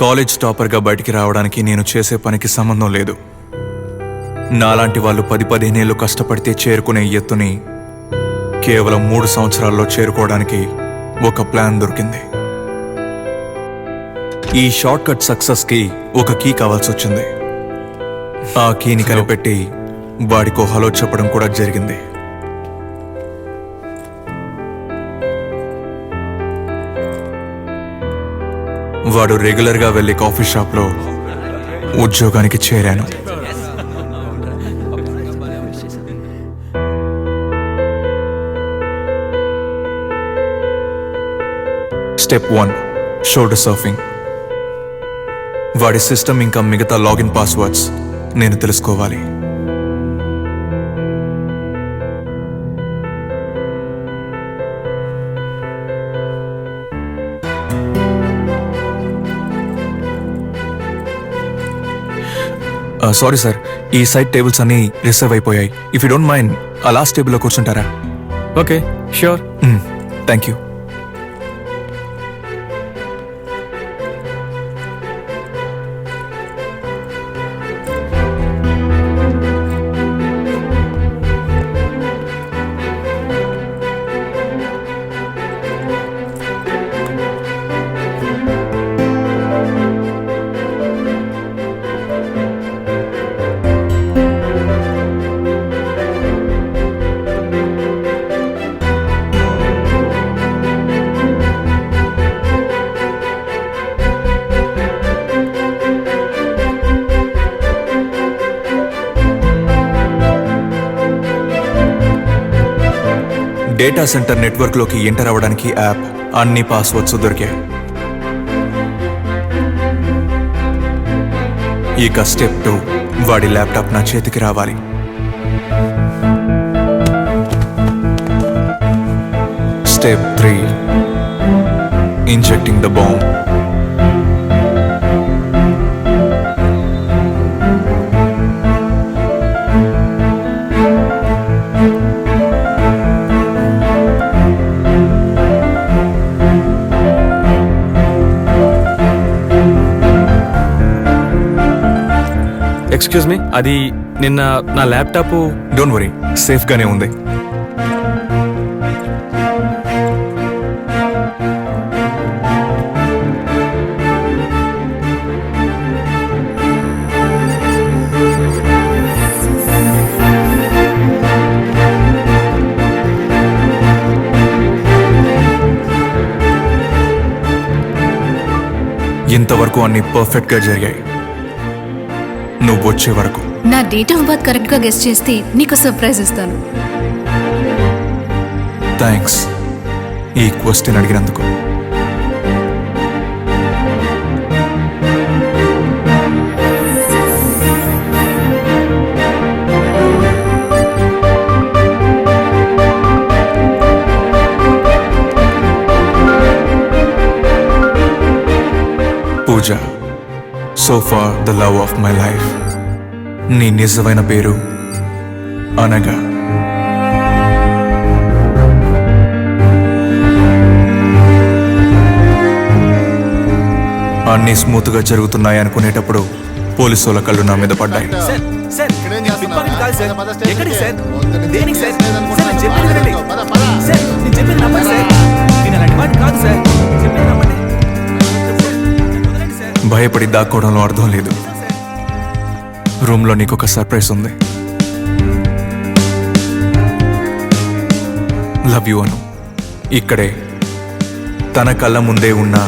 College టాపర్గా బయటికి రావడానికి నేను చేసే పనికి సంబంధం లేదు. నాలాంటి వాళ్ళు 10-15 ఏళ్ళు కష్టపడితే చేరుకునే ఎత్తుని కేవలం 3 సంవత్సరాల్లో చేరుకోవడానికి ఒక ప్లాన్ దొరికింది. ఈ షార్ట్ కట్ సక్సెస్కి ఒక కీ కావాల్సి వచ్చింది. ఆ కీని కనిపెట్టి వాడికో హలో చెప్పడం కూడా జరిగింది. వాడు రెగ్యులర్గా వెళ్ళే కాఫీ షాప్లో ఉద్యోగానికి చేరాను. Step 1 shoulder surfing. వాడి సిస్టమ్ ఇంకా మిగతా లాగిన్ పాస్వర్డ్స్ నేను తెలుసుకోవాలి. సారీ సార్, ఈ సైడ్ టేబుల్స్ అన్ని రిజర్వ్ అయిపోయాయి. ఇఫ్ యూ డోంట్ మైండ్ ఆ లాస్ట్ టేబుల్లో కూర్చుంటారా? Okay, sure. Thank you. Data centre నెట్వర్క్లోకి enter అవ్వడానికి యాప్, అన్ని పాస్వర్డ్స్ దొరికాయి. ఇక స్టెప్ 2, వాడి ల్యాప్టాప్ నా చేతికి రావాలి. Step 3, injecting the bomb. Excuse me, అది నిన్న నా ల్యాప్టాప్. డోంట్ వరీ, సేఫ్గానే ఉంది. ఇంతవరకు అన్ని పర్ఫెక్ట్గా జరిగాయి. నువ్వు వచ్చే వరకు. నా డేట్ ఆఫ్ బర్త్ కరెక్ట్ గా గెస్ చేస్తే నీకు సర్ప్రైజ్ ఇస్తాను. థ్యాంక్స్ ఈ క్వశ్చన్ అడిగినందుకు. పూజ, so for the love of my life. నీ నిజమైన పేరు అనగా. అన్నీ స్మూత్గా జరుగుతున్నాయి అనుకునేటప్పుడు పోలీసు వాళ్ళ కళ్ళు నా మీద పడ్డాయి. భయపడి దాక్కోవడంలో అర్థం లేదు. రూమ్లో నీకు ఒక సర్ప్రైజ్ ఉంది. లవ్ యూ అను. ఇక్కడే తన కళ్ళ ముందే ఉన్నా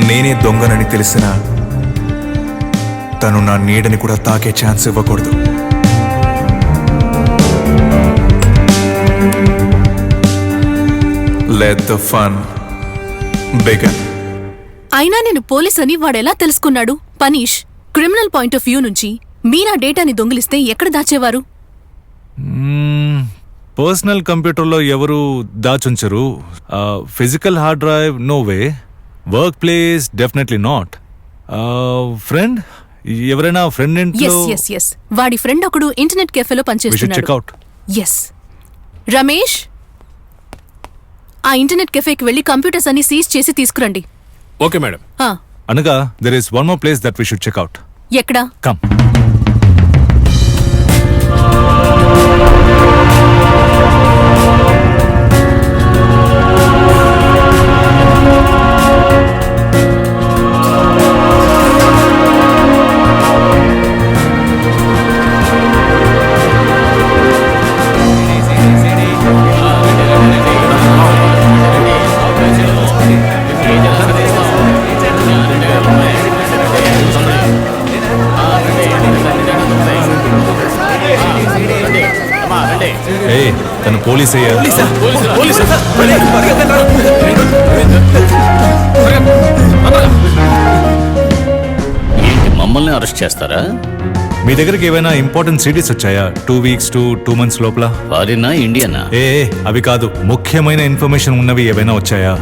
నేనే దొంగనని తెలిసిన తను నా నీడని కూడా తాకే ఛాన్స్ ఇవ్వకూడదు. Let the fun begin. అయినా నేను పోలీస్ అని వాడెలా తెలుసుకున్నాడు? Phanish, criminal point of view నుంచి మీరా డేటాని దొంగిలిస్తే ఎక్కడ దాచేవారు? పర్సనల్ కంప్యూటర్లో ఎవరు దాచుంచరు. Physical hard drive no way. Work place definitely not. Friend, ఎవరైనా ఫ్రెండ్ ఇంట్లో. ఎస్ వాడి ఫ్రెండ్ ఒకడు ఇంటర్నెట్ కెఫేలో పనిచేస్తున్నాడు. ఎస్ రమేష్, ఆ ఇంటర్నెట్ కెఫేకి వెళ్ళి కంప్యూటర్స్ అన్ని సీజ్ చేసి తీసుకురండి. Okay madam. అనగా there is one more place that we should checkout. ఎక్కడా? కమ్. ఏ తను పోలీస్ అయ్యా? ఏంటి మమ్మల్ని అరెస్ట్ చేస్తారా? మీ దగ్గరికి ఏమైనా ఇంపార్టెంట్ సిటీస్ వచ్చాయా 2 weeks to 2 months లోపల? ఫారినా ఇండియనా? అవి కాదు, ముఖ్యమైన ఇన్ఫర్మేషన్ ఉన్నవి ఏవైనా వచ్చాయా?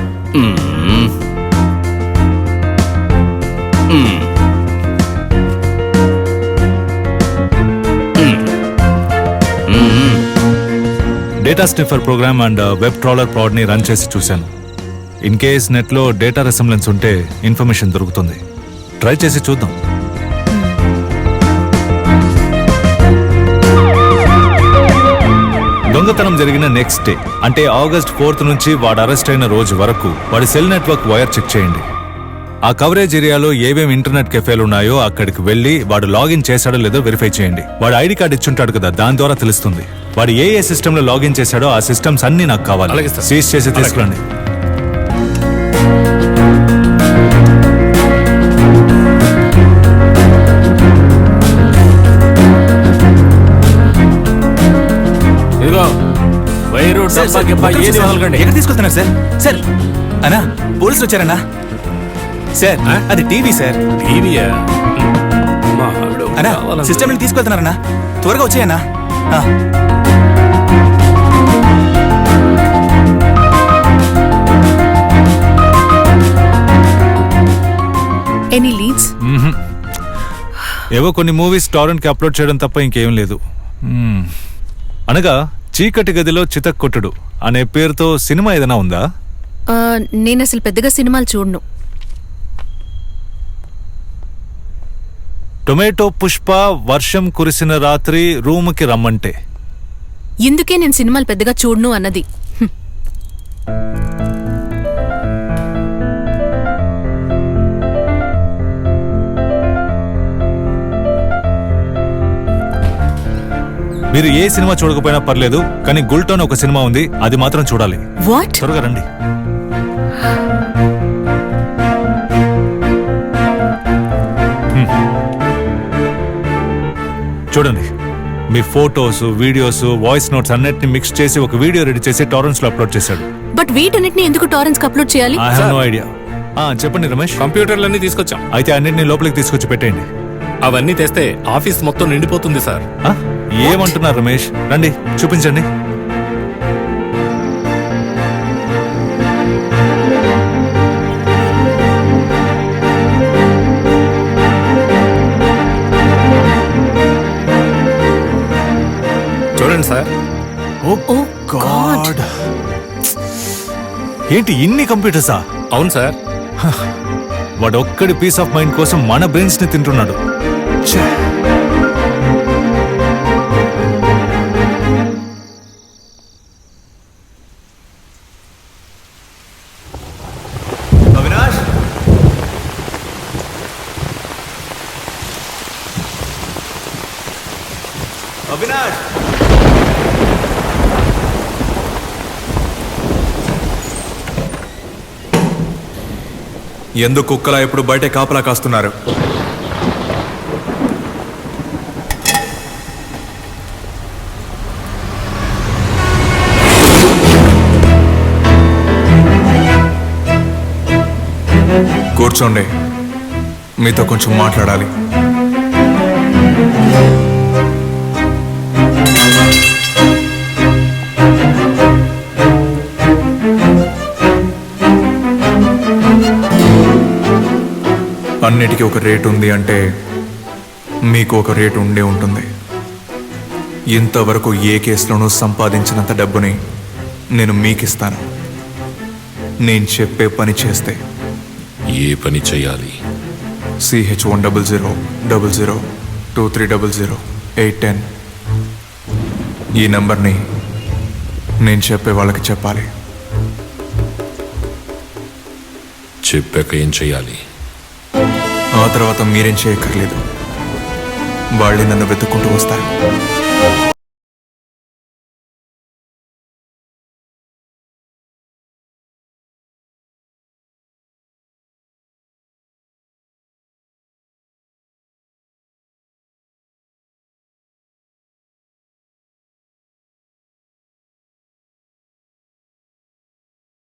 Data sniffer program and web trawler ప్రాడ్ ని రన్ చేసి చూశాను. ఇన్ కేస్ నెట్ లో డేటా రెసెంబ్లెన్స్ ఉంటే ఇన్ఫర్మేషన్ దొరుకుతుంది. ట్రై చేసి చూద్దాం. దొంగతనం జరిగిన నెక్స్ట్ డే అంటే August 4th నుంచి వాడు అరెస్ట్ అయిన రోజు వరకు వాడి సెల్ నెట్వర్క్ వైర్ చెక్ చేయండి. ఆ కవరేజ్ ఏరియాలో ఏమేమి ఇంటర్నెట్ కెఫేలు ఉన్నాయో అక్కడికి వెళ్లి వాడు లాగిన్ చేశాడో లేదో వెరిఫై చేయండి. వాడు ఐడి కార్డు ఇచ్చుంటాడు కదా, దాని ద్వారా తెలుస్తుంది. వాడు ఏ సిస్టమ్ లో లాగిన్ చేశాడో ఆ సిస్టమ్స్ అన్ని నాకు కావాలి. సీజ్ చేసి తీసుకురండి. ఎక్కడ తీసుకెళ్తున్నారు సార్? సార్ అన్నా పోలీసులు వచ్చారన్నా. సార్ అది టీవీ సార్. టీవీయా? అన్నా సిస్టమ్ తీసుకెళ్తున్నారన్నా, త్వరగా వచ్చాయన్నా. Any leads? ఏవో కొన్ని మూవీస్ టారెంట్ కి అప్లోడ్ చేయడం తప్ప ఇంకేం లేదు. అనగా చీకటి గదిలో చితక్కొట్టుడు అనే పేరుతో సినిమా ఏదైనా ఉందా? నేను అసలు పెద్దగా సినిమాలు చూడను. టొమాటో పుష్ప, వర్షం కురిసిన రాత్రి, రూముకి రమ్మంటే. ఇందుకే నేను సినిమాలు పెద్దగా చూడను అన్నది. మీరు ఏ సినిమా చూడకపోయినా పర్లేదు, కానీ గుల్టోన్ ఒక సినిమా ఉంది, అది మాత్రం చూడాలి. వాట్? త్వరగా రండి. చూడండి, మీ ఫోటోస్, వీడియోస్, వాయిస్ నోట్స్ అన్నిటిని మిక్స్ చేసి ఒక వీడియో రెడీ చేసి టారెంట్స్ లో అప్లోడ్ చేశాడు. బట్ వీటన్నిటిని ఎందుకు టారెంట్స్ కి అప్లోడ్ చేయాలి? I have no idea. చెప్పండి రమేష్. కంప్యూటర్లన్నీ తీసుకొచ్చాం. అయితే అన్నిటిని లోపలికి తీసుకొచ్చి పెట్టేయండి. అవన్నీ తెస్తే ఆఫీస్ మొత్తం నిండిపోతుంది సార్. ఏమంటున్నారు రమేష్? రండి చూపించండి. చూడండి సార్. ఓ గాడ్. ఏంటి ఇన్ని కంప్యూటర్సా? అవును సార్. వాడు ఒక్కడి పీస్ ఆఫ్ మైండ్ కోసం మన బ్రెయిన్స్ ని తింటున్నాడు. అవినాష్, అవినాష్, ఎందుకు కుక్కలా ఎప్పుడు బయట కాపలా కాస్తున్నారు? కూర్చోండి, మీతో కొంచెం మాట్లాడాలి. అన్నిటికీ ఒక రేటు ఉంది అంటే మీకు ఒక రేటు ఉండే ఉంటుంది. ఇంతవరకు ఏ కేసులోనూ సంపాదించినంత డబ్బుని నేను మీకిస్తాను, నేను చెప్పే పని చేస్తే. ఏ పని చేయాలి? CH100002300 ఈ నంబర్ని నేను చెప్పే వాళ్ళకి చెప్పాలి. చెప్పాక ఏం చేయాలి? ఆ తర్వాత మీరేం చేయక్కర్లేదు, వాళ్ళే నన్ను వెతుక్కుంటూ వస్తారు.